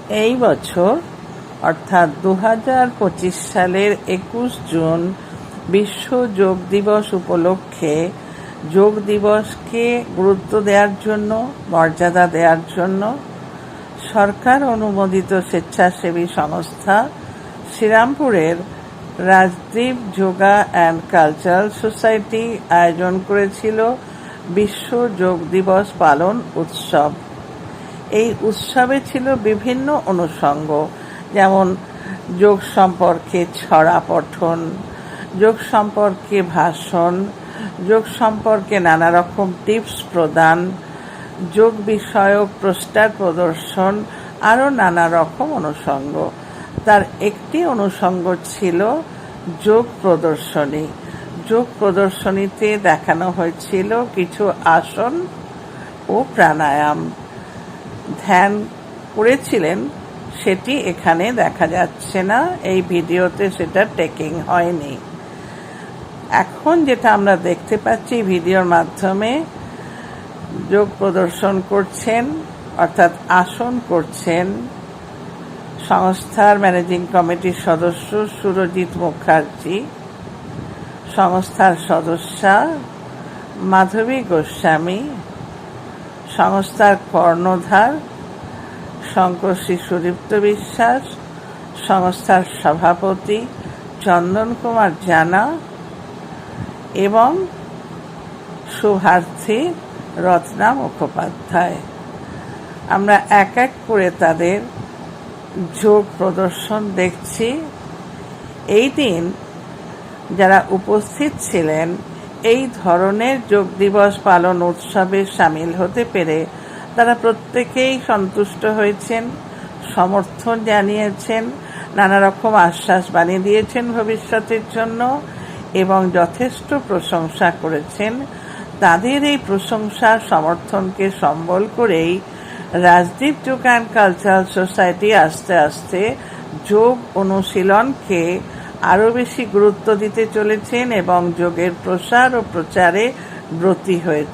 এই বছর অর্থাৎ 2025 সালের 21 জুন বিশ্ব যোগ দিবস উপলক্ষে যোগ দিবসকে গুরুত্ব দেওয়ার জন্য, মর্যাদা দেওয়ার জন্য সরকার অনুমোদিত স্বেচ্ছাসেবী সংস্থা শ্রীরামপুরের Rajdweep yoga and cultural society আয়োজন করেছিল বিশ্ব যোগ দিবস পালন উৎসব। এই উৎসবে ছিল বিভিন্ন অনুষঙ্গ, যেমন যোগ সম্পর্কে ছড়া পঠন, যোগ সম্পর্কে ভাষণ, যোগ সম্পর্কে নানা রকম টিপস প্রদান, যোগ বিষয়ক পোস্টার প্রদর্শন, আরও নানা রকম অনুষঙ্গ। তার একটি অনুষঙ্গ ছিল যোগ প্রদর্শনী। যোগ প্রদর্শনীতে দেখানো হয়েছিল কিছু আসন ও প্রাণায়াম। ধ্যান করেছিলেন, সেটি এখানে দেখা যাচ্ছে না, এই ভিডিওতে সেটা টেকিং হয়নি। এখন যেটা আমরা দেখতে পাচ্ছি ভিডিওর মাধ্যমে, যোগ প্রদর্শন করছেন অর্থাৎ আসন করছেন সংস্থার ম্যানেজিং কমিটির সদস্য সুরজিৎ মুখার্জি, সংস্থার সদস্যা মাধবী গোস্বামী, সংস্থার কর্ণধার শঙ্করশ্রী সুদীপ্ত বিশ্বাস, সংস্থার সভাপতি চন্দন কুমার জানা এবং শুভার্থী রত্না মুখোপাধ্যায়। আমরা এক এক করে তাদের যোগ প্রদর্শন দেখছি। এই দিন যারা উপস্থিত ছিলেন এই ধরনের যোগ দিবস পালন উৎসবে সামিল হতে পেরে তারা প্রত্যেকেই সন্তুষ্ট হয়েছেন, সমর্থন জানিয়েছেন, নানা রকম আশ্বাস বাণী দিয়েছেন ভবিষ্যতের জন্য এবং যথেষ্ট প্রশংসা করেছেন। তাদের এই প্রশংসা সমর্থনকে সম্বল করেই Rajdweep yoga and cultural society আস্তে আস্তে যোগ অনুশীলনকে আরও বেশি গুরুত্ব দিতে চলেছেন এবং যোগের প্রসার ও প্রচারে ব্রতী হয়েছে।